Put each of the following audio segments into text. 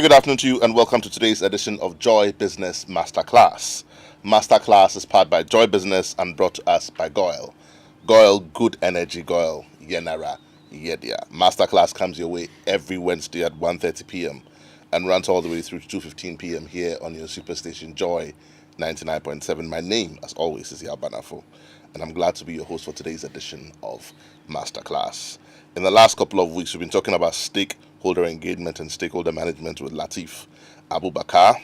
good afternoon to you, and welcome to today's edition of Joy Business Masterclass. Masterclass is powered by Joy Business and brought to us by Goyle. Goyle, good energy, Goyle, Yenara, Yedia. Masterclass comes your way every Wednesday at 1:30 p.m. and runs all the way through to 2:15 p.m. here on your superstation Joy 99.7. My name, as always, is Yaw Anim Barnafo, and I'm glad to be your host for today's edition of Masterclass. In the last couple of weeks, we've been talking about stakeholder engagement and stakeholder management with Latif Abubakar.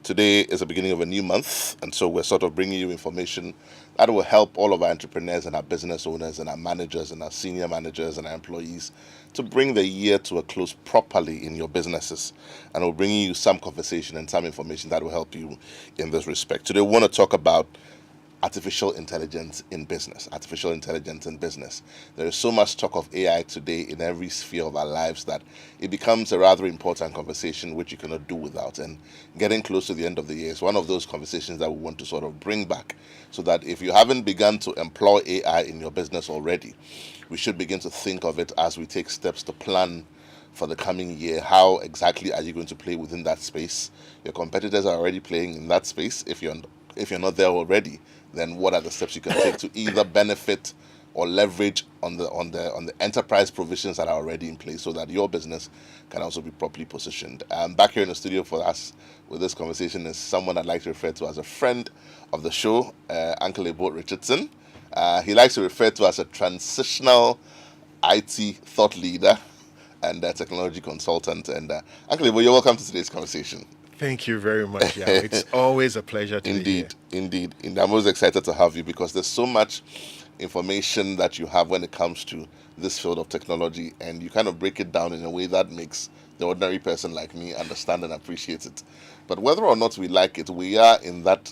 Today is the beginning of a new month, and so we're sort of bringing you information that will help all of our entrepreneurs and our business owners and our managers and our senior managers and our employees to bring the year to a close properly in your businesses. And we're bringing you some conversation and some information that will help you in this respect. Today, we want to talk about artificial intelligence in business. Artificial intelligence in business. There is so much talk of AI today in every sphere of our lives that it becomes a rather important conversation which you cannot do without. And getting close to the end of the year is one of those conversations that we want to sort of bring back, so that if you haven't begun to employ AI in your business already, we should begin to think of it as we take steps to plan for the coming year. How exactly are you going to play within that space? Your competitors are already playing in that space. If you're not there already, then what are the steps you can take to either benefit or leverage on the enterprise provisions that are already in place, so that your business can also be properly positioned? Back here in the studio for us with this conversation is someone I'd like to refer to as a friend of the show, Uncle Ebo Richardson. He likes to refer to as a transitional IT thought leader and a technology consultant. And Uncle Ebo, you're welcome to today's conversation. Thank you very much, Yaw. It's always a pleasure to be here. Indeed. I'm always excited to have you, because there's so much information that you have when it comes to this field of technology, and you kind of break it down in a way that makes the ordinary person like me understand and appreciate it. But whether or not we like it, we are in that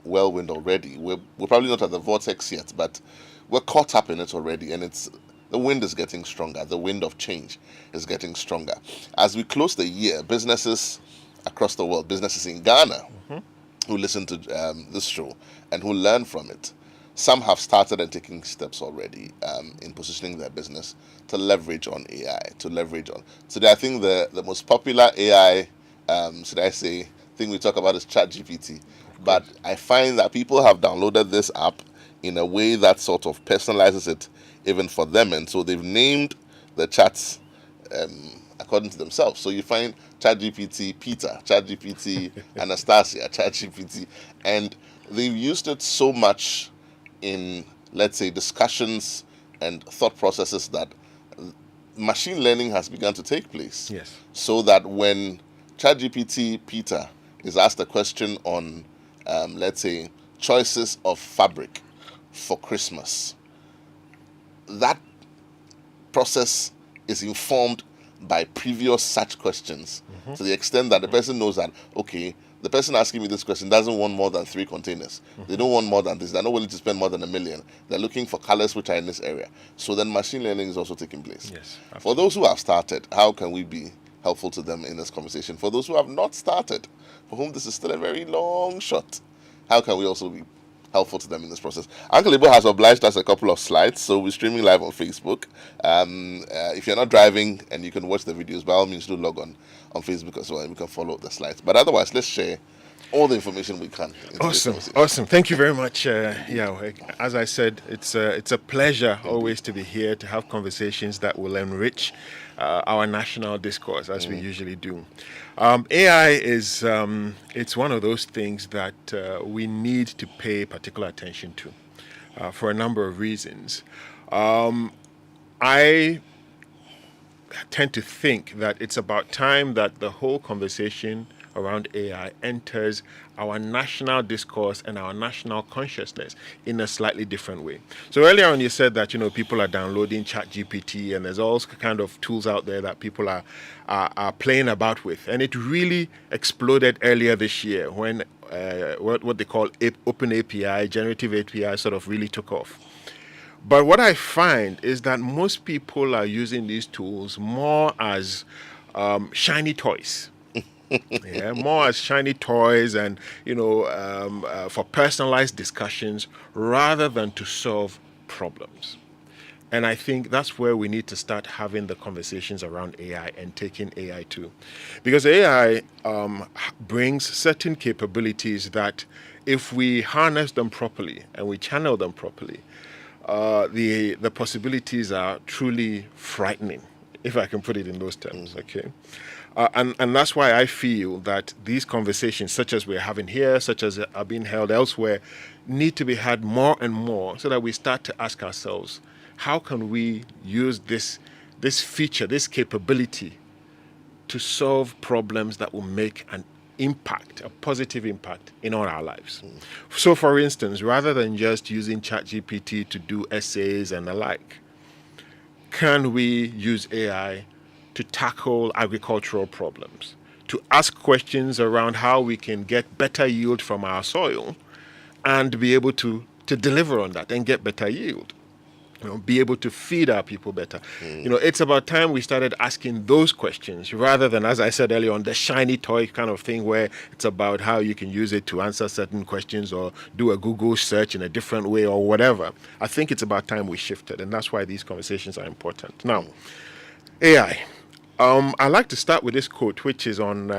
whirlwind already. We're probably not at the vortex yet, but we're caught up in it already, and the wind is getting stronger. The wind of change is getting stronger. As we close the year, businesses across the world, businesses in Ghana who listen to this show and who learn from it, some have started and taking steps already in positioning their business to leverage on AI, Today, I think the most popular AI, thing we talk about is ChatGPT. But I find that people have downloaded this app in a way that sort of personalizes it even for them. And so they've named the chats according to themselves. So you find ChatGPT Peter, ChatGPT Anastasia, ChatGPT, and they've used it so much in, let's say, discussions and thought processes that machine learning has begun to take place. Yes. So that when ChatGPT Peter is asked a question on, let's say, choices of fabric for Christmas, that process is informed by previous such questions, to the extent that the person knows that, okay, the person asking me this question doesn't want more than 3 containers. They don't want more than this. They're not willing to spend more than $1 million. They're looking for colors which are in this area. So then machine learning is also taking place. Yes, for those who have started, how can we be helpful to them in this conversation? For those who have not started, for whom this is still a very long shot, how can we also be helpful to them in this process? Uncle Ebo has obliged us a couple of slides, so we're streaming live on Facebook. If you're not driving and you can watch the videos, by all means do log on Facebook as well, and we can follow the slides. But otherwise, let's share all the information we can. Awesome. Thank you very much. As I said, it's a pleasure always to be here to have conversations that will enrich our national discourse, as we usually do. AI is it's one of those things that we need to pay particular attention to for a number of reasons. I tend to think that it's about time that the whole conversation around AI enters our national discourse and our national consciousness in a slightly different way. So earlier on you said that, people are downloading ChatGPT, and there's all kind of tools out there that people are playing about with. And it really exploded earlier this year when what they call open API, generative API sort of really took off. But what I find is that most people are using these tools more as shiny toys. More as shiny toys and, for personalized discussions rather than to solve problems. And I think that's where we need to start having the conversations around AI and taking AI to. Because AI brings certain capabilities that if we harness them properly and we channel them properly, the possibilities are truly frightening, if I can put it in those terms. Okay. And that's why I feel that these conversations, such as we're having here, such as are being held elsewhere, need to be had more and more so that we start to ask ourselves, how can we use this feature, this capability, to solve problems that will make an impact, a positive impact in all our lives. So, for instance, rather than just using ChatGPT to do essays and the like, can we use AI to tackle agricultural problems, to ask questions around how we can get better yield from our soil and be able to deliver on that and get better yield? Be able to feed our people better. It's about time we started asking those questions rather than, as I said earlier on, the shiny toy kind of thing where it's about how you can use it to answer certain questions or do a Google search in a different way or whatever. I think it's about time we shifted, and that's why these conversations are important. Now, AI. I like to start with this quote, which is on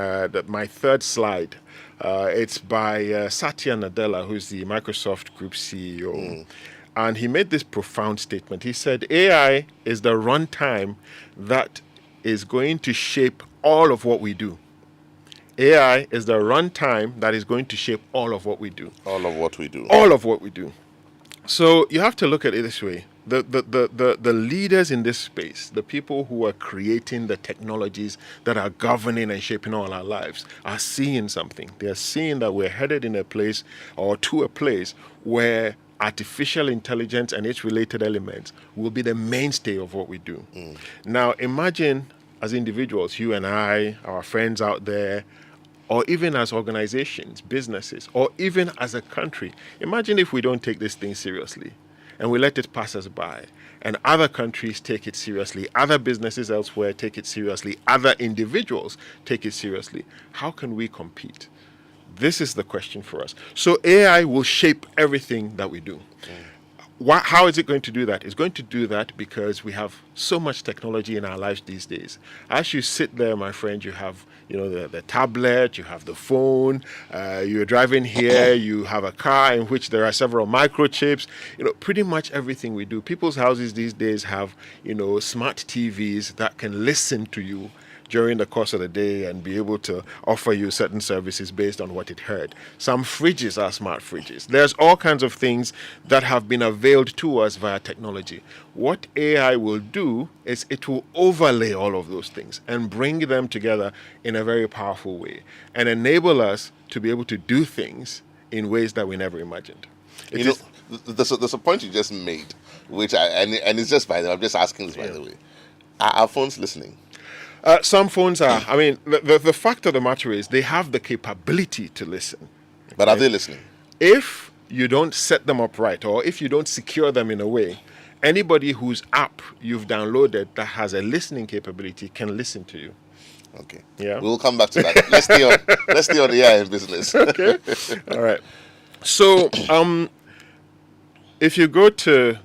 my third slide. It's by Satya Nadella, who's the Microsoft Group CEO. And he made this profound statement. He said, AI is the runtime that is going to shape all of what we do. AI is the runtime that is going to shape all of what we do. All of what we do. All of what we do. So you have to look at it this way. The leaders in this space, the people who are creating the technologies that are governing and shaping all our lives, are seeing something. They are seeing that we're headed in a place or to a place where artificial intelligence and its related elements will be the mainstay of what we do. Now, imagine as individuals, you and I, our friends out there, or even as organizations, businesses, or even as a country, imagine if we don't take this thing seriously and we let it pass us by. And other countries take it seriously, other businesses elsewhere take it seriously, other individuals take it seriously. How can we compete? This is the question for us. So AI will shape everything that we do. How is it going to do that? It's going to do that because we have so much technology in our lives these days. As you sit there, my friend, you have the tablet, you have the phone, you're driving here, you have a car in which there are several microchips. Pretty much everything we do. People's houses these days have smart TVs that can listen to you during the course of the day and be able to offer you certain services based on what it heard. Some fridges are smart fridges. There's all kinds of things that have been availed to us via technology. What AI will do is it will overlay all of those things and bring them together in a very powerful way and enable us to be able to do things in ways that we never imagined. There's a point you just made, which and it's just by the way, I'm just asking this by the way. Are our phones listening? Some phones are. I mean, the fact of the matter is they have the capability to listen. But are they listening? If you don't set them up right, or if you don't secure them in a way, anybody whose app you've downloaded that has a listening capability can listen to you. Okay. Yeah. We'll come back to that. Let's stay on the AI business. Okay. All right. So, if you go to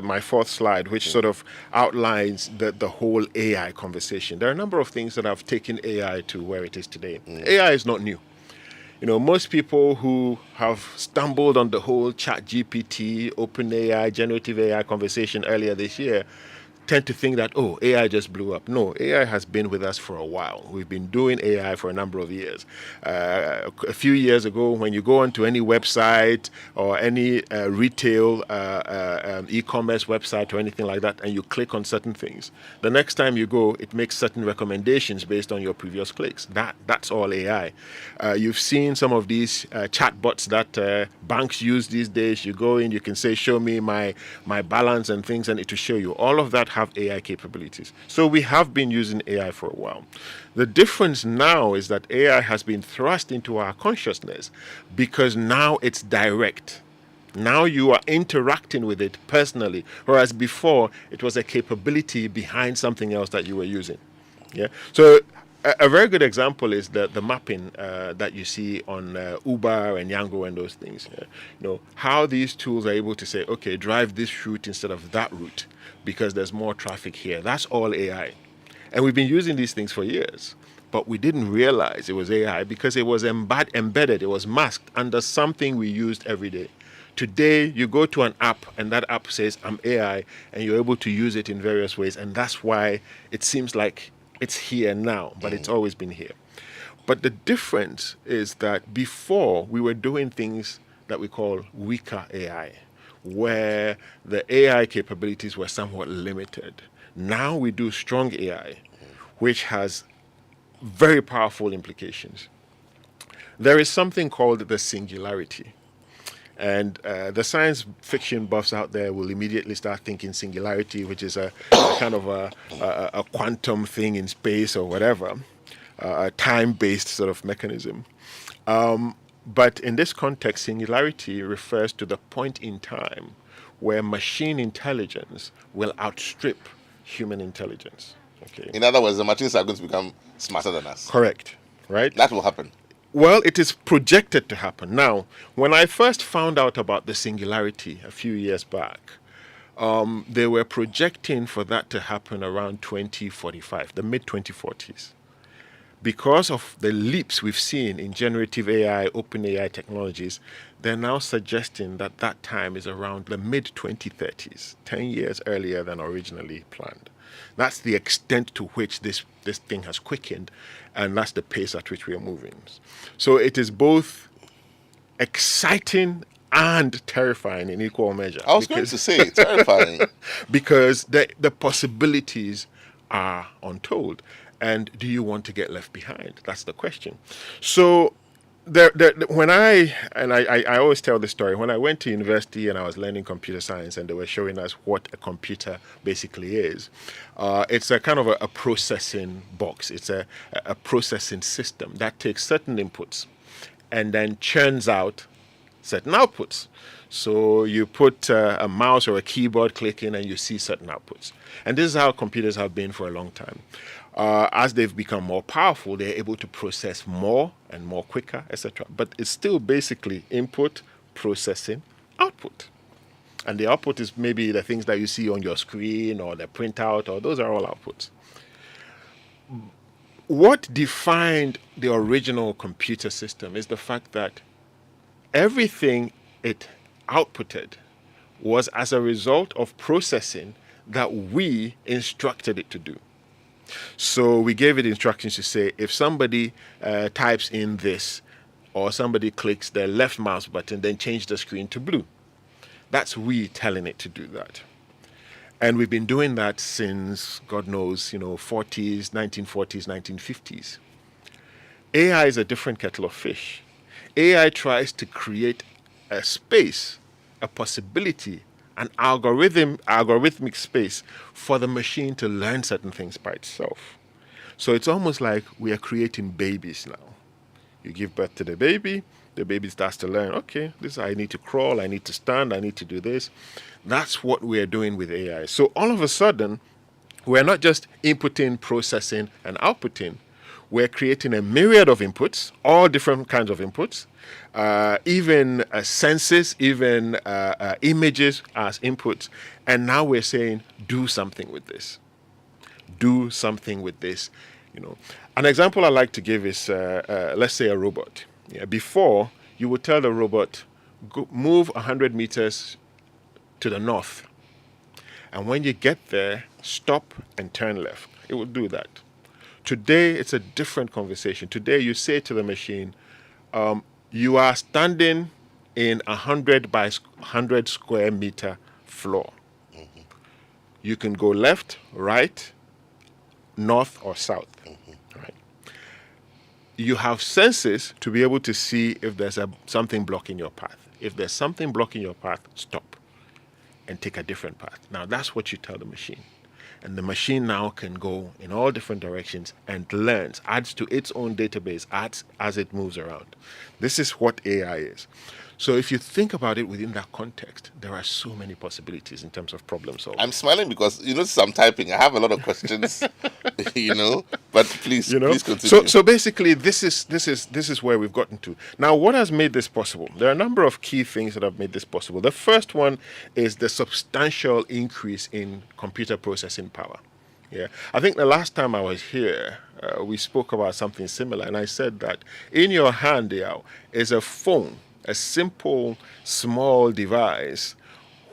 my fourth slide, which sort of outlines the whole AI conversation, there are a number of things that have taken AI to where it is today. AI is not new. Most people who have stumbled on the whole ChatGPT, OpenAI, generative AI conversation earlier this year tend to think that, AI just blew up. No, AI has been with us for a while. We've been doing AI for a number of years. A few years ago, when you go onto any website or any retail e-commerce website or anything like that, and you click on certain things, the next time you go, it makes certain recommendations based on your previous clicks. That's all AI. You've seen some of these chatbots that banks use these days. You go in, you can say, show me my balance and things, and it will show you. All of that have AI capabilities. So we have been using AI for a while. The difference now is that AI has been thrust into our consciousness because now it's direct. Now you are interacting with it personally, whereas before it was a capability behind something else that you were using. Yeah. So A very good example is the mapping that you see on Uber and Yango and those things. How these tools are able to say, okay, drive this route instead of that route because there's more traffic here. That's all AI. And we've been using these things for years, but we didn't realize it was AI because it was embedded, it was masked under something we used every day. Today, you go to an app and that app says, I'm AI, and you're able to use it in various ways. And that's why it seems like it's here now, but it's always been here. But the difference is that before we were doing things that we call weaker AI, where the AI capabilities were somewhat limited. Now we do strong AI, which has very powerful implications. There is something called the singularity. And the science fiction buffs out there will immediately start thinking singularity, which is a kind of a quantum thing in space or whatever, a time-based sort of mechanism. But in this context, singularity refers to the point in time where machine intelligence will outstrip human intelligence. Okay. In other words, the machines are going to become smarter than us. Correct. Right? That will happen. Well, it is projected to happen. Now, when I first found out about the singularity a few years back, they were projecting for that to happen around 2045, the mid-2040s. Because of the leaps we've seen in generative AI, open AI technologies, they're now suggesting that that time is around the mid-2030s, 10 years earlier than originally planned. That's the extent to which this thing has quickened, and that's the pace at which we are moving. So it is both exciting and terrifying in equal measure. I was going to say, terrifying. Because the possibilities are untold. And do you want to get left behind? That's the question. So when I always tell this story, when I went to university and I was learning computer science and they were showing us what a computer basically is, it's a kind of a processing box. It's a processing system that takes certain inputs and then churns out certain outputs. So you put a mouse or a keyboard clicking and you see certain outputs. And this is how computers have been for a long time. As they've become more powerful, they're able to process more and more quicker, etc. But it's still basically input, processing, output. And the output is maybe the things that you see on your screen or the printout, or those are all outputs. What defined the original computer system is the fact that everything it outputted was as a result of processing that we instructed it to do. So we gave it instructions to say, if somebody types in this, or somebody clicks the left mouse button, then change the screen to blue. That's we telling it to do that. And we've been doing that since, God knows, 40s, 1940s, 1950s. AI is a different kettle of fish. AI tries to create a space, a possibility, an algorithmic space for the machine to learn certain things by itself. So it's almost like we are creating babies now. You give birth to the baby starts to learn, okay, I need to crawl, I need to stand, I need to do this. That's what we are doing with AI. So all of a sudden, we're not just inputting, processing, and outputting. We're creating a myriad of inputs, all different kinds of inputs, even senses, even images as inputs. And now we're saying, do something with this. Do something with this. An example I like to give is, let's say, a robot. Before, you would tell the robot, move 100 meters to the north. And when you get there, stop and turn left. It will do that. Today, it's a different conversation. Today, you say to the machine, you are standing in 100 by 100 square meter floor. Mm-hmm. You can go left, right, north, or south. Mm-hmm. Right. You have senses to be able to see if there's something blocking your path. If there's something blocking your path, stop and take a different path. Now, that's what you tell the machine. And the machine now can go in all different directions and learns, adds to its own database as it moves around. This is what AI is. So if you think about it within that context, there are so many possibilities in terms of problem solving. I'm smiling because since I'm typing, I have a lot of questions, But please, please continue. So basically, this is where we've gotten to now. What has made this possible? There are a number of key things that have made this possible. The first one is the substantial increase in computer processing power. Yeah, I think the last time I was here, we spoke about something similar, and I said that in your hand, Yaw, is a phone, a simple, small device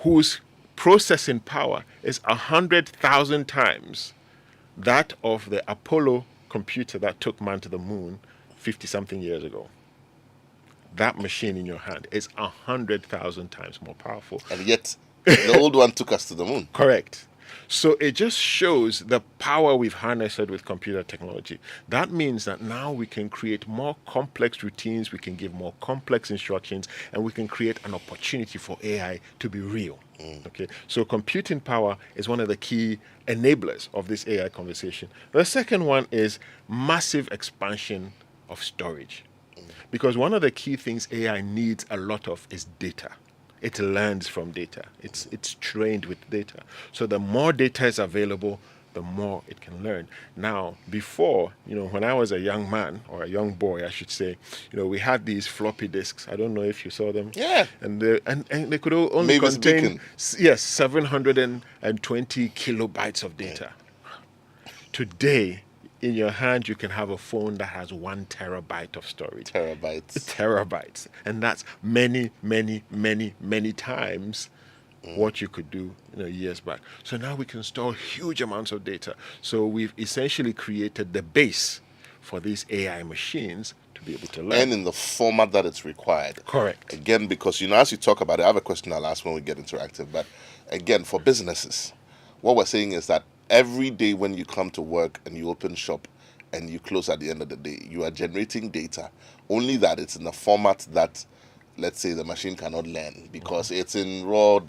whose processing power is 100,000 times that of the Apollo computer that took man to the moon 50 something years ago. That machine in your hand is 100,000 times more powerful. And yet, the old one took us to the moon. Correct. So it just shows the power we've harnessed with computer technology. That means that now we can create more complex routines, we can give more complex instructions, and we can create an opportunity for AI to be real. Okay, so computing power is one of the key enablers of this AI conversation. The second one is massive expansion of storage. Because one of the key things AI needs a lot of is data. It learns from data. It's trained with data. So the more data is available, the more it can learn. Now, before, when I was a young man, or a young boy, I should say, we had these floppy disks. I don't know if you saw them. Yeah. And they could only Mavis contain, Beacon. 720 kilobytes of data. Today, in your hand, you can have a phone that has 1 terabyte of storage. Terabytes. And that's many, many, many, many times what you could do years back. So now we can store huge amounts of data. So we've essentially created the base for these AI machines to be able to learn. And in the format that it's required. Correct. Again, because, as you talk about it, I have a question I'll ask when we get interactive. But again, for businesses, what we're saying is that every day when you come to work and you open shop and you close at the end of the day, you are generating data, only that it's in a format that, let's say, the machine cannot learn because it's in raw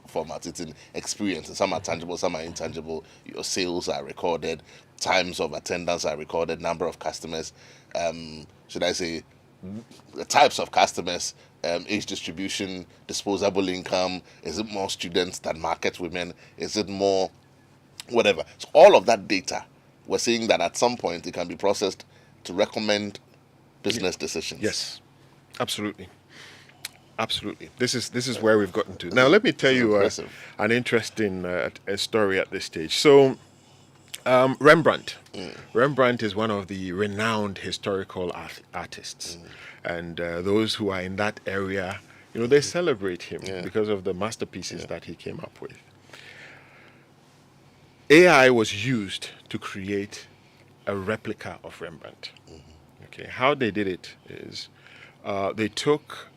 format, it's in experience. Some are tangible, some are intangible. Your sales are recorded, times of attendance are recorded, number of customers, should I say, the types of customers, age distribution, disposable income. Is it more students than market women? Is it more whatever? So all of that data, we're saying that at some point it can be processed to recommend business decisions. Yes, absolutely. This is where we've gotten to. Now let me tell you an interesting story at this stage. So Rembrandt is one of the renowned historical artists, and those who are in that area, they celebrate him because of the masterpieces that he came up with. AI was used to create a replica of Rembrandt. Okay, how they did it is they took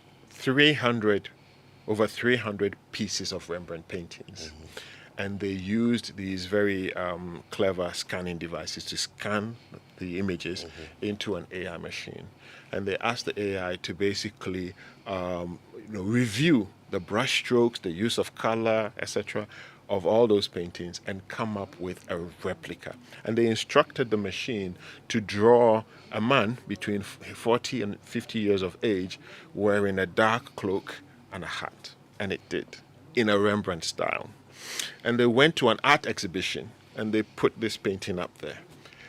over 300 pieces of Rembrandt paintings, and they used these very clever scanning devices to scan the images into an AI machine, and they asked the AI to basically review the brush strokes, the use of color, etc., of all those paintings and come up with a replica. And they instructed the machine to draw a man between 40 and 50 years of age wearing a dark cloak and a hat. And it did, in a Rembrandt style. And they went to an art exhibition and they put this painting up there.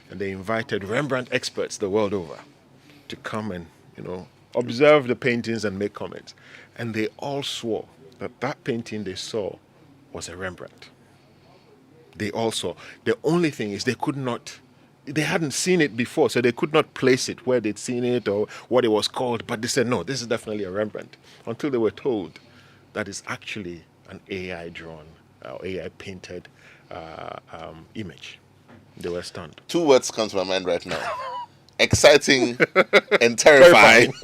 And they invited Rembrandt experts the world over to come and, observe the paintings and make comments. And they all swore that that painting they saw was a Rembrandt. They also, the only thing is they hadn't seen it before, so they could not place it where they'd seen it or what it was called, but they said, no, this is definitely a Rembrandt, until they were told that it's actually an AI drawn or AI painted image. They were stunned. 2 words come to my mind right now. Exciting and terrifying.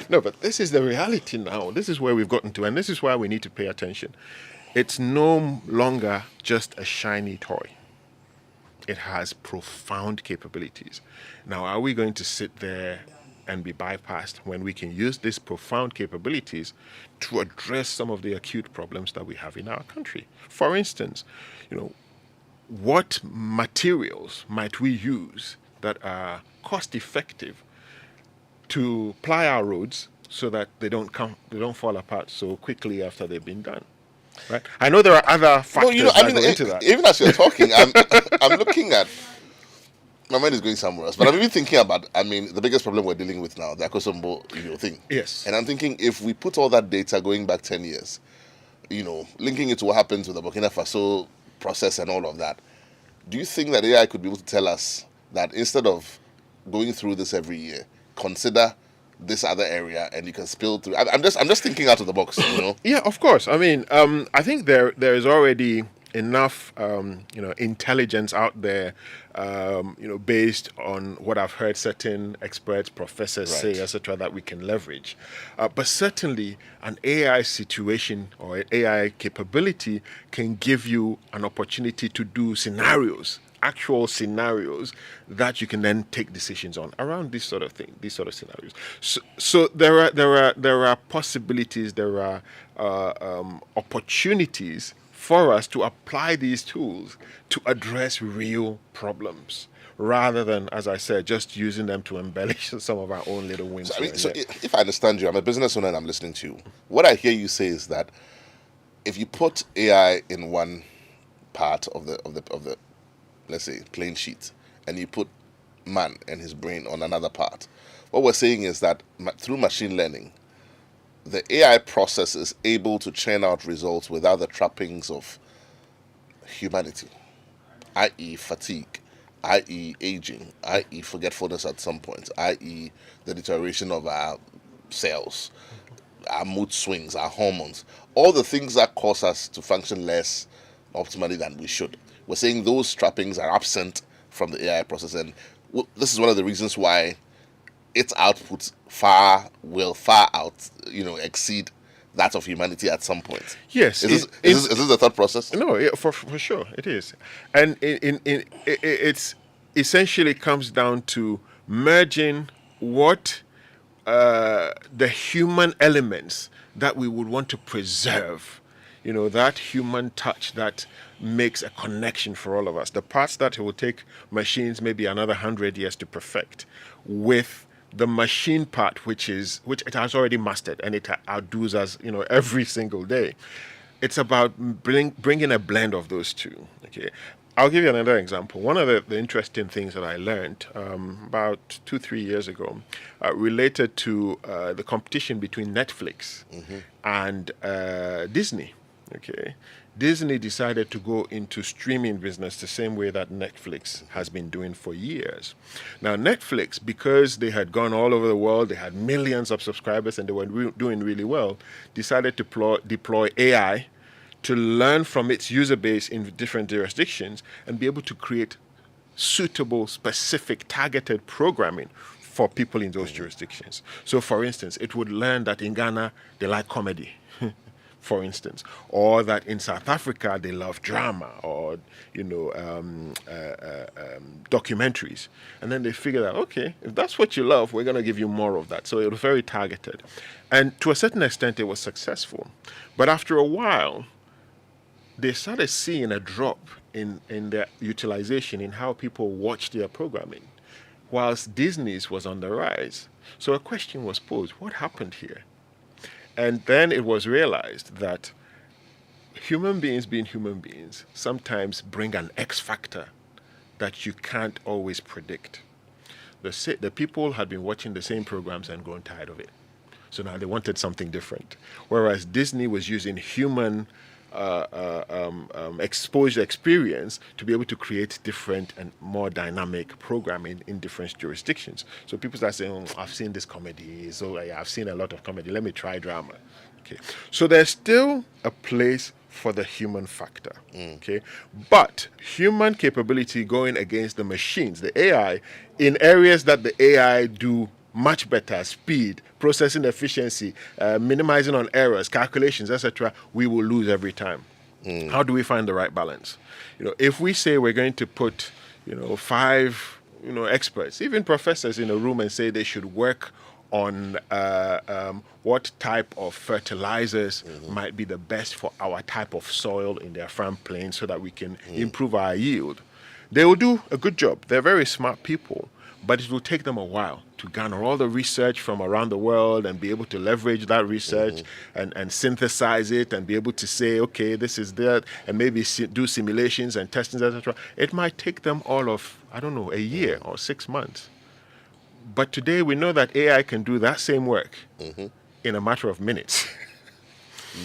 No, but this is the reality now. This is where we've gotten to, and this is why we need to pay attention. It's no longer just a shiny toy. It has profound capabilities. Now, are we going to sit there and be bypassed when we can use these profound capabilities to address some of the acute problems that we have in our country? For instance, what materials might we use that are cost effective to ply our roads so that they don't fall apart so quickly after they've been done. Right? I know there are other No, factors that go into that. even as you're talking, I'm looking at my mind is going somewhere else. But I'm even thinking about, the biggest problem we're dealing with now, the Akosombo, thing. Yes. And I'm thinking if we put all that data going back 10 years, linking it to what happens with the Burkina Faso process and all of that, do you think that AI could be able to tell us that instead of going through this every year, consider this other area and you can spill through? I'm just thinking out of the box, Yeah, of course. I think there is already enough intelligence out there, based on what I've heard certain experts, professors Right. say, etc., that we can leverage. But certainly, an AI situation or AI capability can give you an opportunity to do scenarios, actual scenarios that you can then take decisions on around this sort of thing, these sort of scenarios. So there are possibilities, there are opportunities for us to apply these tools to address real problems, rather than, as I said, just using them to embellish some of our own little wins. If I understand you, I'm a business owner and I'm listening to you. What I hear you say is that if you put AI in one part of the let's say plain sheet, and you put man and his brain on another part, what we're saying is that through machine learning, the AI process is able to churn out results without the trappings of humanity, i.e., fatigue, i.e., aging, i.e., forgetfulness at some point, i.e., the deterioration of our cells, our mood swings, our hormones, all the things that cause us to function less optimally than we should. We're saying those trappings are absent from the AI process, and this is one of the reasons why its output will far out, exceed that of humanity at some point. Yes. Is this the thought process? No, yeah, for sure it is, and it's essentially comes down to merging what the human elements that we would want to preserve. That human touch that makes a connection for all of us. The parts that it will take machines maybe another 100 years to perfect, with the machine part, which it has already mastered and it outdoes us, every single day. It's about bringing a blend of those two. Okay, I'll give you another example. One of the interesting things that I learned about 2-3 years ago related to the competition between Netflix and Disney. Okay, Disney decided to go into streaming business the same way that Netflix has been doing for years. Now, Netflix, because they had gone all over the world, they had millions of subscribers, and they were doing really well, decided to deploy AI to learn from its user base in different jurisdictions and be able to create suitable, specific, targeted programming for people in those jurisdictions. So, for instance, it would learn that in Ghana, they like comedy. For instance, or that in South Africa they love drama, or documentaries, and then they figure out, okay, if that's what you love, we're going to give you more of that. So it was very targeted, and to a certain extent, it was successful. But after a while, they started seeing a drop in their utilization, in how people watch their programming, whilst Disney's was on the rise. So a question was posed: what happened here? And then it was realized that human beings, being human beings, sometimes bring an X factor that you can't always predict. The people had been watching the same programs and grown tired of it. So now they wanted something different. Whereas Disney was using human exposure experience to be able to create different and more dynamic programming in different jurisdictions. So people start saying, I've seen this comedy, so I've seen a lot of comedy, let me try drama. Okay, so there's still a place for the human factor. Okay, but human capability going against the machines, the AI, in areas that the AI do much better: speed, processing efficiency, minimizing on errors, calculations, etc., we will lose every time. How do we find the right balance? If we say we're going to put, 5, experts, even professors, in a room and say they should work on what type of fertilizers might be the best for our type of soil in their farm plains so that we can improve our yield, they will do a good job. They're very smart people. but it will take them a while to garner all the research from around the world and be able to leverage that research and synthesize it and be able to say, okay, this is that, and maybe do simulations and testings, etc. It might take them all of, I don't know, a year or 6 months. But today we know that AI can do that same work in a matter of minutes.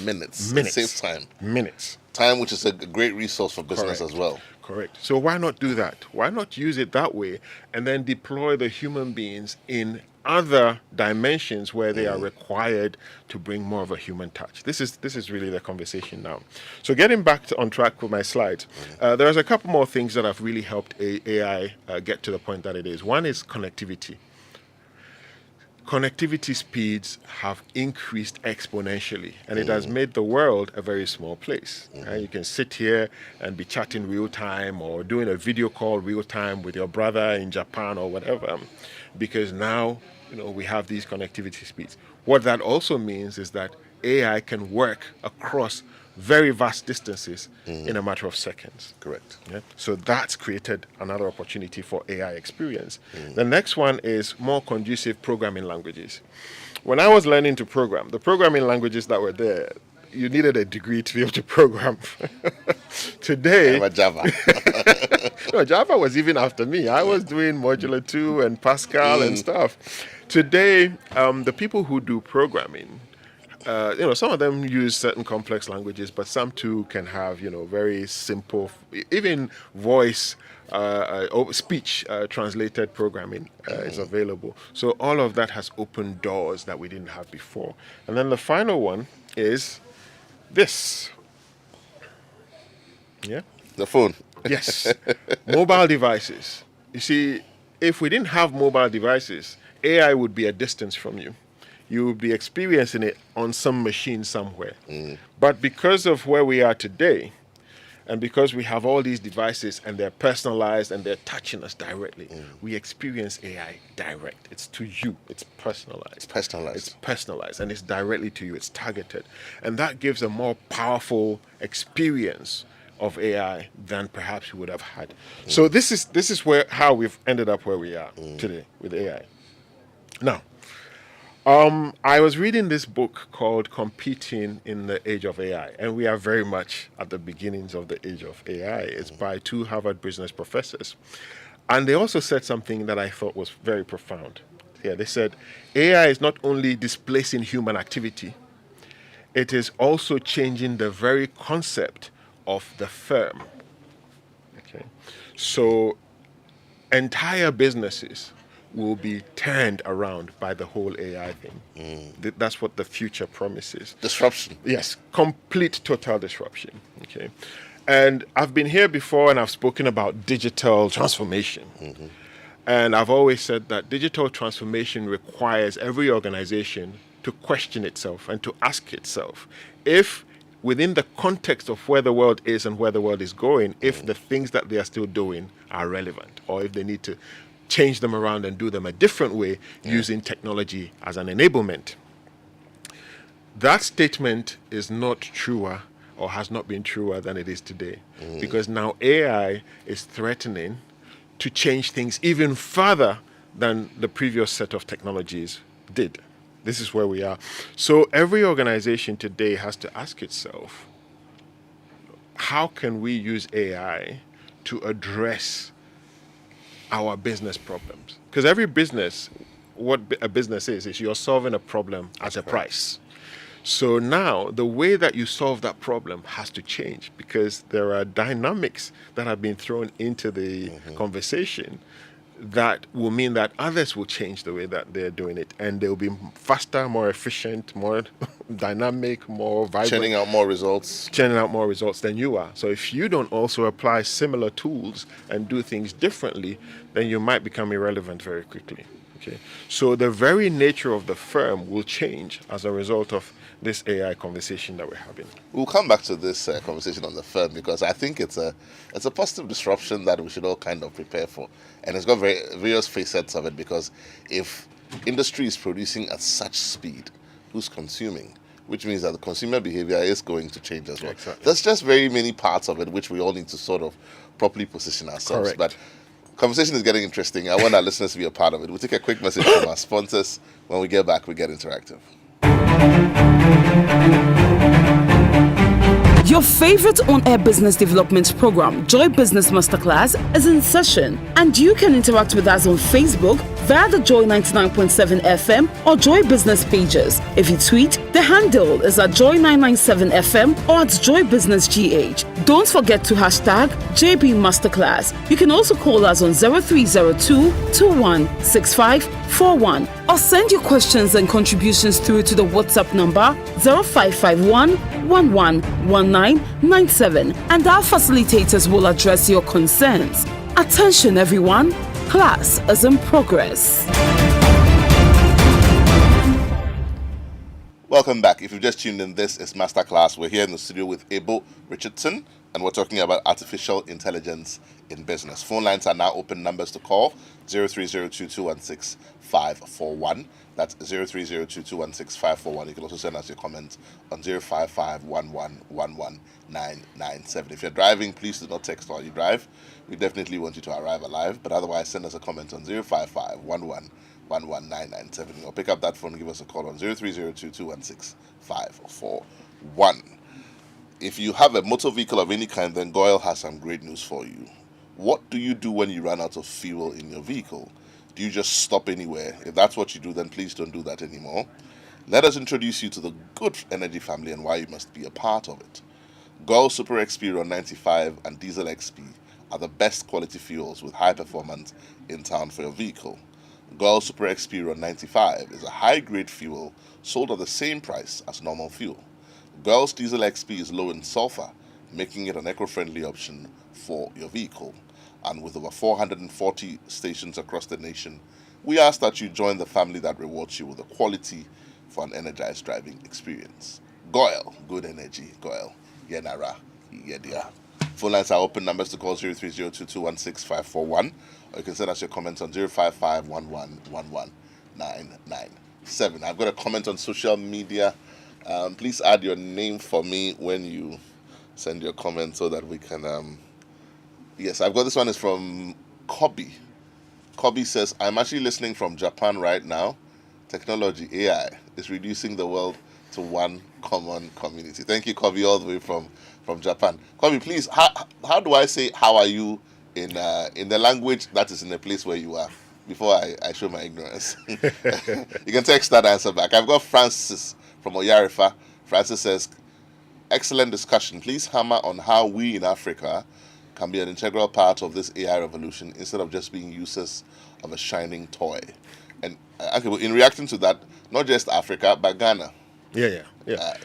Minutes. Minutes. It saves time. Minutes. Time, which is a great resource for business as well. Correct. So why not do that? Why not use it that way and then deploy the human beings in other dimensions where they are required to bring more of a human touch? This is really the conversation now. So getting back on track with my slides, there's a couple more things that have really helped AI get to the point that it is. One is connectivity. Connectivity speeds have increased exponentially, and it has made the world a very small place. You can sit here and be chatting real time or doing a video call real time with your brother in Japan or whatever, because now we have these connectivity speeds. What that also means is that AI can work across very vast distances in a matter of seconds. Correct. Yeah? So that's created another opportunity for AI experience. The next one is more conducive programming languages. When I was learning to program, the programming languages that were there, you needed a degree to be able to program. Today, I'm a Java. no, Java was even after me. I was doing Modular 2 and Pascal and stuff. Today, the people who do programming, some of them use certain complex languages, but some too can have, very simple, even voice, speech translated programming is available. So all of that has opened doors that we didn't have before. And then the final one is this. Yeah? The phone. Yes. Mobile devices. You see, if we didn't have mobile devices, AI would be a distance from you. You will be experiencing it on some machine somewhere. But because of where we are today, and because we have all these devices and they're personalized and they're touching us directly, we experience AI direct. It's to you. It's personalized. It's personalized. It's personalized and it's directly to you. It's targeted. And that gives a more powerful experience of AI than perhaps we would have had. So this is how we've ended up where we are today with AI. Now, I was reading this book called Competing in the Age of AI, and we are very much at the beginnings of the age of AI. It's by two Harvard business professors. And they also said something that I thought was very profound. Yeah, they said, AI is not only displacing human activity, it is also changing the very concept of the firm. Okay, so entire businesses will be turned around by the whole AI thing. That's what the future promises. Disruption. Yes, complete, total disruption. Okay, and I've been here before and I've spoken about digital transformation. And I've always said that digital transformation requires every organization to question itself and to ask itself if, within the context of where the world is and where the world is going, if the things that they are still doing are relevant, or if they need to change them around and do them a different way using technology as an enablement. That statement is not truer or has not been truer than it is today, because now AI is threatening to change things even further than the previous set of technologies did. This is where we are. So every organization today has to ask itself, how can we use AI to address our business problems? Because every business, what a business is you're solving a problem at a price. So now the way that you solve that problem has to change, because there are dynamics that have been thrown into the conversation that will mean that others will change the way that they're doing it, and they'll be faster, more efficient, more dynamic, more vibrant, Churning out more results than you are. So if you don't also apply similar tools and do things differently, then you might become irrelevant very quickly. Okay, so the very nature of the firm will change as a result of this AI conversation that we're having. We'll come back to this conversation on the firm, because I think it's a positive disruption that we should all kind of prepare for, and it's got various facets of it. Because if industry is producing at such speed, who's consuming? Which means that the consumer behavior is going to change as well. Exactly. There's just very many parts of it which we all need to sort of properly position ourselves. Correct. But Conversation is getting interesting. I want our listeners to be a part of it. We'll take a quick message from our sponsors. When we get back, we get interactive. Your favorite on-air business development program, Joy Business Masterclass, is in session, and you can interact with us on Facebook via the Joy 99.7 FM or Joy Business pages. If you tweet, the handle is at Joy 997 FM or at Joy Business GH. Don't forget to hashtag JB Masterclass. You can also call us on 0302 216541 or send your questions and contributions through to the WhatsApp number 0551 111997, and our facilitators will address your concerns. Attention everyone, class is in progress. Welcome back. If you've just tuned in, this is Masterclass. We're here in the studio with Abel Richardson, and we're talking about artificial intelligence in business. Phone lines are now open. Numbers to call 0302216541. That's 0302216541. You can also send us your comments on 05511119997. If you're driving, please do not text while you drive. We definitely want you to arrive alive, but otherwise send us a comment on 05511119997. Or pick up that phone and give us a call on 0302216541. If you have a motor vehicle of any kind, then Goyle has some great news for you. What do you do when you run out of fuel in your vehicle? Do you just stop anywhere? If that's what you do, then please don't do that anymore. Let us introduce you to the good energy family and why you must be a part of it. Goyle Super XP Ron 95 and Diesel XP are the best quality fuels with high performance in town for your vehicle. Goyle Super XP Ron 95 is a high-grade fuel sold at the same price as normal fuel. Goyle's Diesel XP is low in sulfur, making it an eco-friendly option for your vehicle. And with over 440 stations across the nation, we ask that you join the family that rewards you with the quality for an energized driving experience. Goyle, good energy. Goyle, Yenara, Yedia. Phone lines are open. Numbers to call 0302216541, or you can send us your comments on 05511119997. I've got a comment on social media. Please add your name for me when you send your comment so that we can... Yes, I've got this one. Is from Kobe. Kobe says, I'm actually listening from Japan right now. Technology, AI, is reducing the world to one common community. Thank you, Kobe, all the way from Japan. Kobe, please, how do I say how are you in the language that is in the place where you are before I show my ignorance? You can text that answer back. I've got Francis from Oyarifa. Francis says, excellent discussion. Please hammer on how we in Africa can be an integral part of this AI revolution instead of just being users of a shining toy. And okay, well, in reacting to that, not just Africa, but Ghana. Yeah.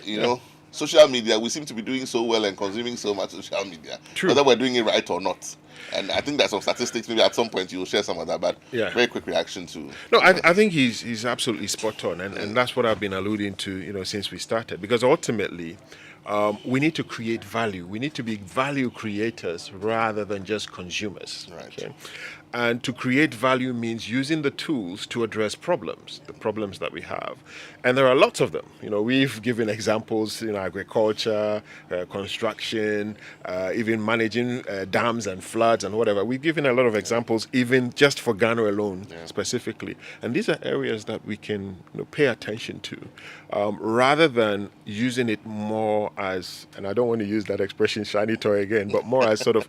You know, social media, we seem to be doing so well and consuming so much social media. True. Whether we're doing it right or not. And I think there's some statistics, maybe at some point you will share some of that, but very quick reaction to... No, I think he's absolutely spot on, and that's what I've been alluding to, since we started. Because ultimately, we need to create value. We need to be value creators rather than just consumers. Right. Okay? And to create value means using the tools to address problems, the problems that we have. And there are lots of them. We've given examples in agriculture, construction, even managing dams and floods and whatever. We've given a lot of examples, even just for Ghana alone, specifically. And these are areas that we can pay attention to, rather than using it more as, and I don't want to use that expression, shiny toy again, but more as sort of,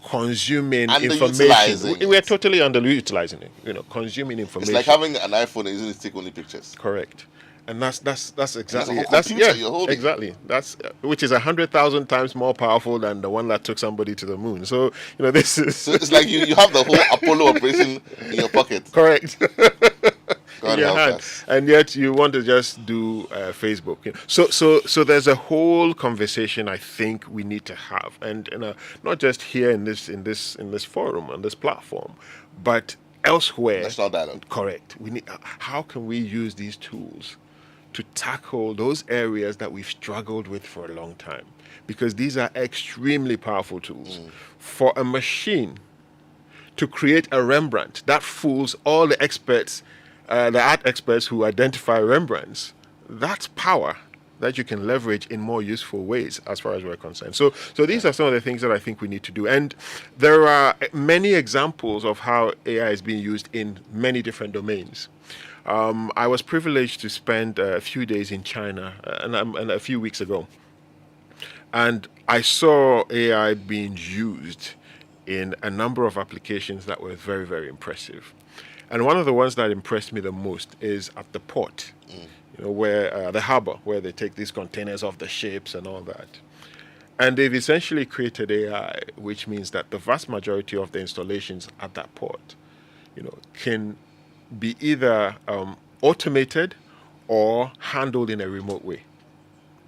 consuming information. We're totally underutilizing it, consuming information. It's like having an iPhone and using it to take only pictures. Correct. And that's exactly it. Exactly. That's which is 100,000 times more powerful than the one that took somebody to the moon. So this is. So it's like you have the whole Apollo operation in your pocket. Correct. God help us. And yet you want to just do Facebook. So there's a whole conversation I think we need to have, and not just here in this forum, on this platform, but elsewhere. National dialogue. Correct. We need. How can we use these tools to tackle those areas that we've struggled with for a long time? Because these are extremely powerful tools. For a machine to create a Rembrandt that fools all the experts, the art experts who identify Rembrandts, that's power. that you can leverage in more useful ways as far as we're concerned. So these are some of the things that I think we need to do. And there are many examples of how AI is being used in many different domains. I was privileged to spend a few days in China and a few weeks ago. And I saw AI being used in a number of applications that were very, very impressive. And one of the ones that impressed me the most is at the port, where the harbor, where they take these containers off the ships and all that. And they've essentially created AI, which means that the vast majority of the installations at that port, can be either automated or handled in a remote way.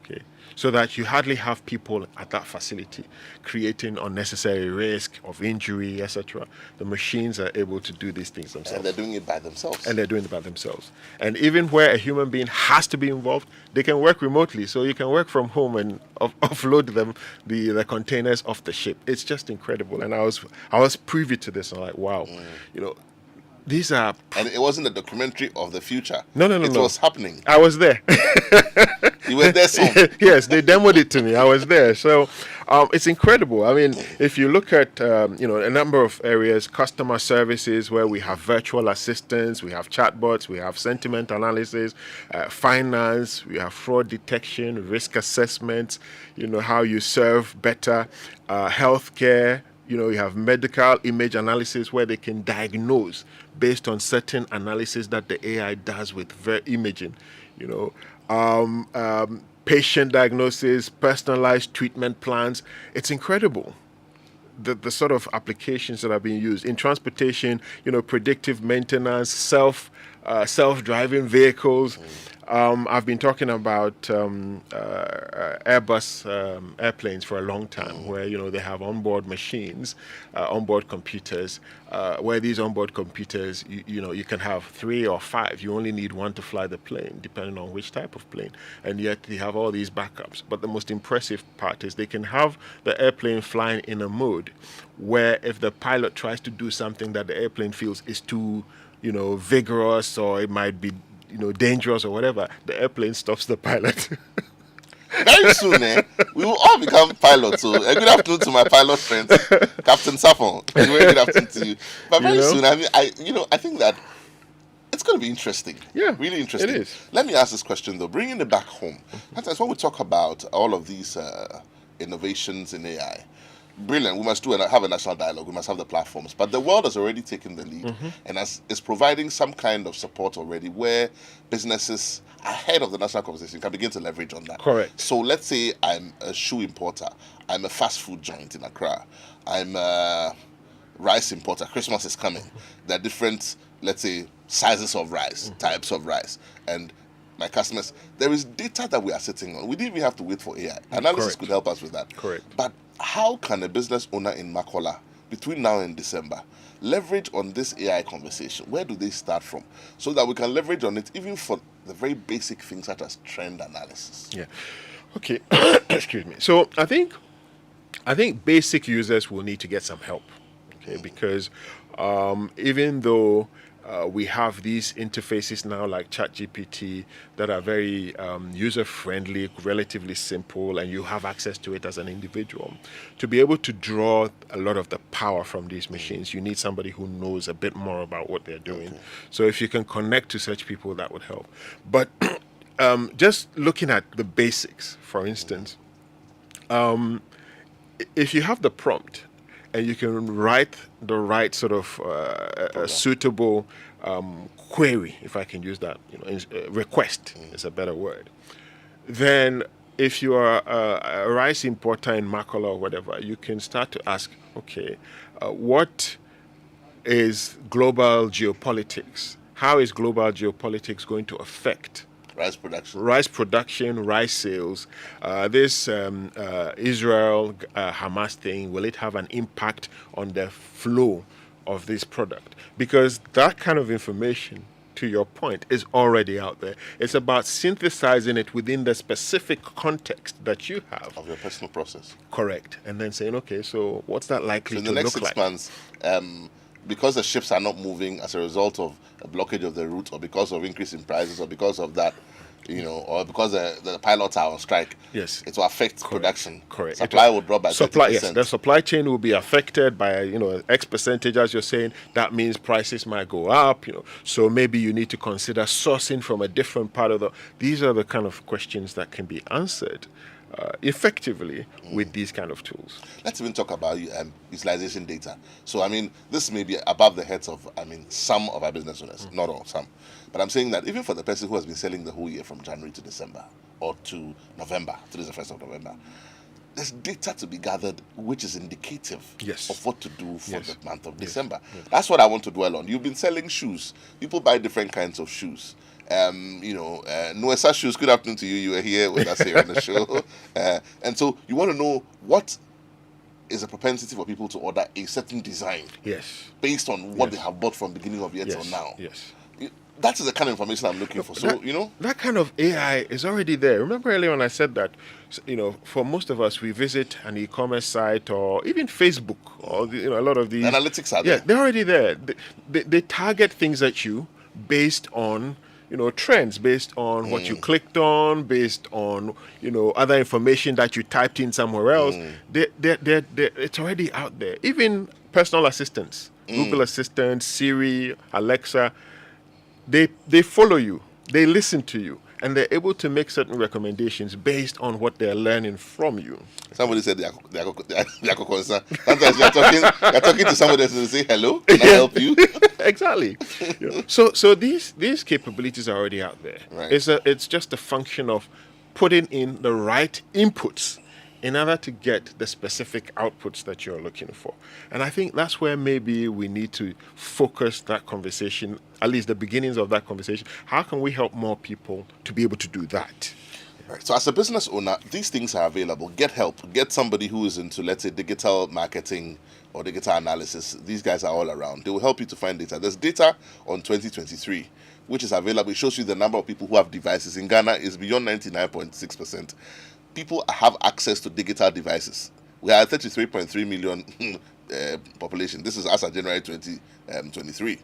Okay, so that you hardly have people at that facility creating unnecessary risk of injury, etc. The machines are able to do these things themselves. And they're doing it by themselves. And even where a human being has to be involved, they can work remotely. So you can work from home and offload them, the containers off the ship. It's just incredible. And I was privy to this. And I'm like, wow, these are... And it wasn't a documentary of the future. No. It was happening. I was there. You were there soon. Yes, they demoed it to me. I was there. So it's incredible. I mean, if you look at, a number of areas, customer services where we have virtual assistants, we have chatbots, we have sentiment analysis, finance, we have fraud detection, risk assessments, how you serve better, healthcare. You have medical image analysis where they can diagnose based on certain analysis that the AI does with imaging. Patient diagnosis, personalized treatment plans. It's incredible. The sort of applications that are being used in transportation. Predictive maintenance, self-driving vehicles. I've been talking about Airbus airplanes for a long time, where they have onboard machines, onboard computers, where these onboard computers, you can have 3 or 5. You only need one to fly the plane, depending on which type of plane, and yet they have all these backups. But the most impressive part is they can have the airplane flying in a mode where if the pilot tries to do something that the airplane feels is too, vigorous, or it might be dangerous or whatever, the airplane stops the pilot. Very soon, we will all become pilots. So, a good afternoon to my pilot friends, Captain Safon. A very good afternoon to you. But very soon, I think that it's going to be interesting. Yeah, really interesting. It is. Let me ask this question though, bringing it back home. Sometimes when we talk about all of these innovations in AI, brilliant. We must have a national dialogue. We must have the platforms. But the world has already taken the lead, and is providing some kind of support already, where businesses ahead of the national conversation can begin to leverage on that. Correct. So let's say I'm a shoe importer. I'm a fast food joint in Accra. I'm a rice importer. Christmas is coming. There are different, let's say, sizes of rice, types of rice, and my customers. There is data that we are sitting on. We didn't even have to wait for AI. Analysis could help us with that. Correct. But how can a business owner in Makola, between now and December, leverage on this AI conversation? Where do they start from? So that we can leverage on it even for the very basic things such as trend analysis. Yeah. Okay. Excuse me. So I think basic users will need to get some help. Okay, because even though we have these interfaces now like ChatGPT that are very user-friendly, relatively simple, and you have access to it as an individual. To be able to draw a lot of the power from these machines, you need somebody who knows a bit more about what they're doing. Okay. So if you can connect to such people, that would help. But just looking at the basics, for instance, if you have the prompt, and you can write the right sort of a suitable query, if I can use that, request is a better word. Then if you are a rice importer in Makola or whatever, you can start to ask, okay, what is global geopolitics? How is global geopolitics going to affect rice production, rice sales? This Israel Hamas thing, will it have an impact on the flow of this product? Because that kind of information, to your point, is already out there. It's about synthesizing it within the specific context that you have of your personal process. Correct. And then saying, okay, so what's that likely to look like? So in the next 6 months, because the ships are not moving as a result of a blockage of the route, or because of increase in prices, or because of that, or because the pilots are on strike, Yes. it will affect production. Correct. Supply will drop by 30%. Yes, the supply chain will be affected by X percentage, as you're saying. That means prices might go up. So maybe you need to consider sourcing from a different part of the. These are the kind of questions that can be answered effectively with these kind of tools. Let's even talk about utilization data. So, this may be above the heads of, some of our business owners, not all, some. But I'm saying that even for the person who has been selling the whole year from January to December or to November, today is the 1st of November, there's data to be gathered which is indicative of what to do for the month of December. That's what I want to dwell on. You've been selling shoes. People buy different kinds of shoes. Nuesa Shoes, good afternoon to you. You were here with us here on the show. And so you want to know what is a propensity for people to order a certain design. Yes. Based on what they have bought from beginning of year till now. Yes. That is the kind of information I'm looking for. So, that kind of AI is already there. Remember earlier when I said that, for most of us, we visit an e-commerce site or even Facebook or, a lot of these. Analytics are there. Yeah, they're already there. They target things at you based on, trends, based on what you clicked on, based on, other information that you typed in somewhere else. It's already out there. Even personal assistants, Google Assistant, Siri, Alexa, they follow you, they listen to you, and they're able to make certain recommendations based on what they're learning from you. Somebody said they are concerned. Sometimes you're talking to somebody else and they say, hello, can I help you? Exactly. So these capabilities are already out there. Right. It's just a function of putting in the right inputs in order to get the specific outputs that you're looking for. And I think that's where maybe we need to focus that conversation, at least the beginnings of that conversation. How can we help more people to be able to do that? Right. So as a business owner, these things are available. Get help. Get somebody who is into, let's say, digital marketing or digital analysis. These guys are all around. They will help you to find data. There's data on 2023, which is available. It shows you the number of people who have devices. In Ghana, is beyond 99.6%. People have access to digital devices. We are 33.3 million population. This is as of January 2023.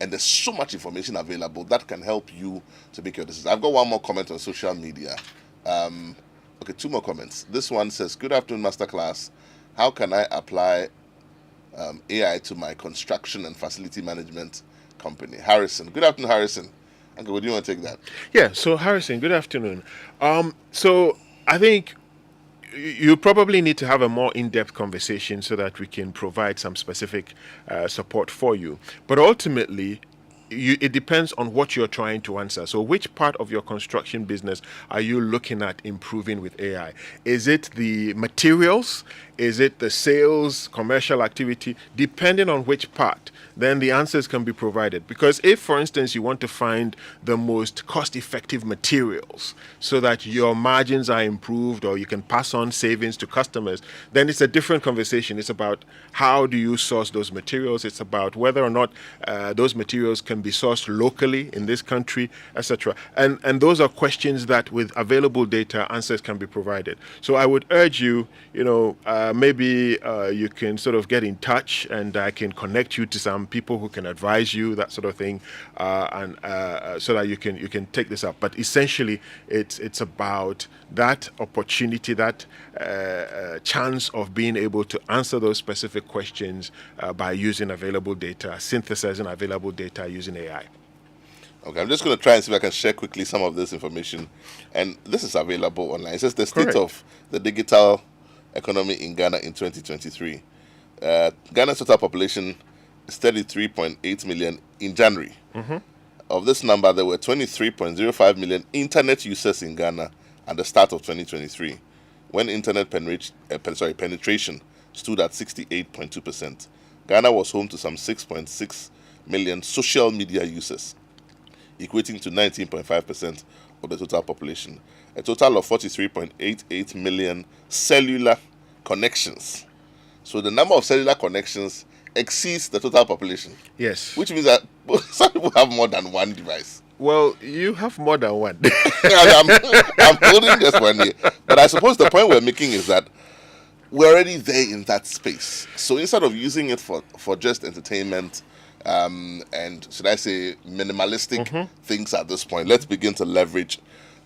And there's so much information available that can help you to make your decisions. I've got one more comment on social media. Okay, two more comments. This one says, good afternoon, Masterclass. How can I apply AI to my construction and facility management company? Harrison. Good afternoon, Harrison. Okay, what do you want to take that? Yeah, so Harrison, good afternoon. So I think you probably need to have a more in-depth conversation so that we can provide some specific support for you. But ultimately, it depends on what you're trying to answer. So which part of your construction business are you looking at improving with AI? Is it the materials? Is it the sales, commercial activity? Depending on which part, then the answers can be provided. Because if, for instance, you want to find the most cost-effective materials so that your margins are improved or you can pass on savings to customers, then it's a different conversation. It's about how do you source those materials. It's about whether or not those materials can be sourced locally in this country, etc. And those are questions that with available data, answers can be provided. So I would urge you, maybe you can sort of get in touch and I can connect you to some people who can advise you, that sort of thing, and so that you can take this up. But essentially, it's about that opportunity, that chance of being able to answer those specific questions by using available data, synthesizing available data using AI. Okay, I'm just going to try and see if I can share quickly some of this information. And this is available online. It says the state of the digital economy in Ghana in 2023. Ghana's total population is 33.8 million in January. Mm-hmm. Of this number, there were 23.05 million internet users in Ghana at the start of 2023, when internet penetration stood at 68.2%. Ghana was home to some 6.6 million social media users, equating to 19.5% of the total population. A total of 43.88 million cellular connections. So the number of cellular connections exceeds the total population. Yes. Which means that some people have more than one device. Well, you have more than one. I'm holding just one here. But I suppose the point we're making is that we're already there in that space. So instead of using it for just entertainment, and should I say minimalistic things at this point, let's begin to leverage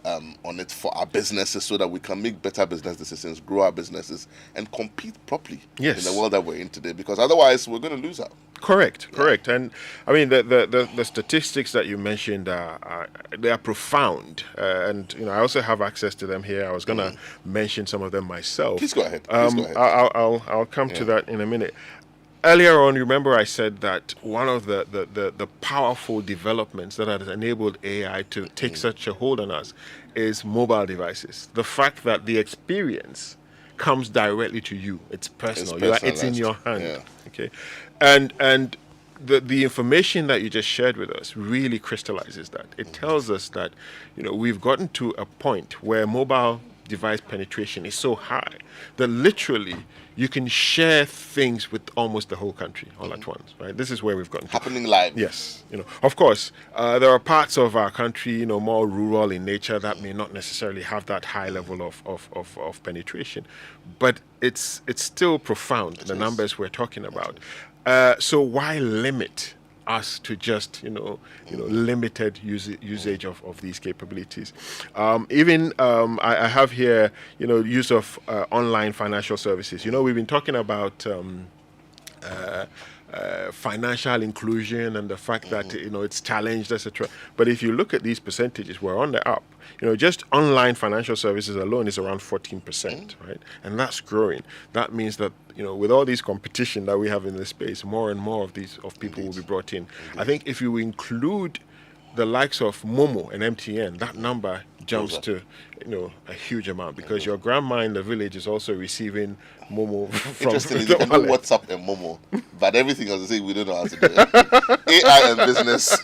on it for our businesses so that we can make better business decisions, grow our businesses, and compete properly in the world that we're in today. Because otherwise, we're going to lose out. Correct. And I mean the statistics that you mentioned they are profound, and I also have access to them here. I was going to mention some of them myself. Please go ahead. I'll come to that in a minute. Earlier on, remember I said that one of the powerful developments that has enabled AI to take such a hold on us is mobile devices. The fact that the experience comes directly to you. It's personal. It's in your hand. Yeah. Okay. And the information that you just shared with us really crystallizes that. It tells us that we've gotten to a point where mobile device penetration is so high that literally you can share things with almost the whole country all at once, right? This is where we've gotten to. Happening live. Yes. Of course, there are parts of our country, more rural in nature that may not necessarily have that high level of penetration, but it's still profound, the numbers we're talking about. So why limit us to just limited usage of these capabilities? I have here use of online financial services. We've been talking about financial inclusion and the fact that it's challenged, etc. But if you look at these percentages, we're on the up. Just online financial services alone is around 14%, right? And that's growing. That means that with all these competition that we have in this space, more and more of people will be brought in. I think if you include the likes of Momo and MTN, that number jumps to a huge amount, because your grandma in the village is also receiving Momo from Interestingly, you can do WhatsApp and Momo, but everything else, we don't know how to do it. AI and business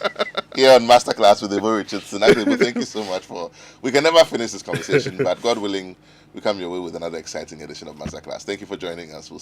here on Masterclass with Richardson. Actually, thank you so much we can never finish this conversation, but God willing, we come your way with another exciting edition of Masterclass. Thank you for joining us. We'll